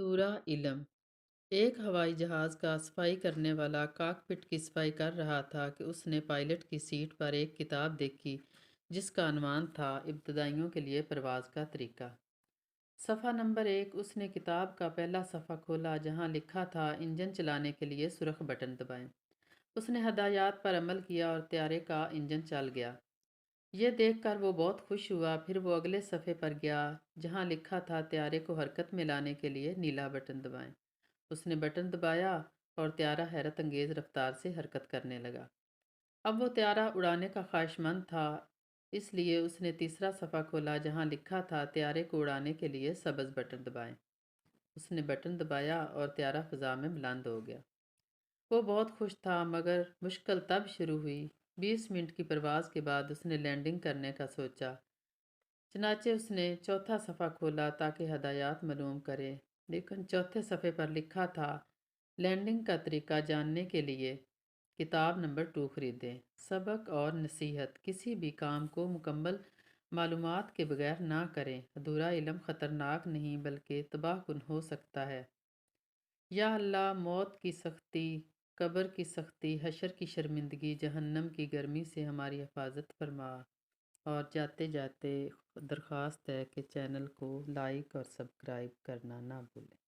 سورہ علم۔ ایک ہوائی جہاز کا صفائی کرنے والا کاکپٹ کی صفائی کر رہا تھا کہ اس نے پائلٹ کی سیٹ پر ایک کتاب دیکھی جس کا عنوان تھا ابتدائیوں کے لیے پرواز کا طریقہ۔ صفحہ نمبر 1۔ اس نے کتاب کا پہلا صفحہ کھولا جہاں لکھا تھا انجن چلانے کے لیے سرخ بٹن دبائیں۔ اس نے ہدایات پر عمل کیا اور طیارے کا انجن چل گیا۔ یہ دیکھ کر وہ بہت خوش ہوا۔ پھر وہ اگلے صفحے پر گیا جہاں لکھا تھا طیارے کو حرکت میں لانے کے لیے نیلا بٹن دبائیں۔ اس نے بٹن دبایا اور طیارہ حیرت انگیز رفتار سے حرکت کرنے لگا۔ اب وہ طیارہ اڑانے کا خواہشمند تھا، اس لیے اس نے تیسرا صفحہ کھولا جہاں لکھا تھا طیارے کو اڑانے کے لیے سبز بٹن دبائیں۔ اس نے بٹن دبایا اور طیارہ فضا میں بلند ہو گیا۔ وہ بہت خوش تھا مگر مشکل تب شروع ہوئی۔ 20 منٹ کی پرواز کے بعد اس نے لینڈنگ کرنے کا سوچا۔ چنانچہ اس نے چوتھا صفحہ کھولا تاکہ ہدایات معلوم کرے، لیکن چوتھے صفحے پر لکھا تھا لینڈنگ کا طریقہ جاننے کے لیے کتاب نمبر 2 خریدیں۔ سبق اور نصیحت: کسی بھی کام کو مکمل معلومات کے بغیر نہ کریں۔ ادھورا علم خطرناک نہیں بلکہ تباہ کن ہو سکتا ہے۔ یا اللہ، موت کی سختی، قبر کی سختی، حشر کی شرمندگی، جہنم کی گرمی سے ہماری حفاظت فرما۔ اور جاتے جاتے درخواست ہے کہ چینل کو لائک اور سبسکرائب کرنا نہ بھولیں۔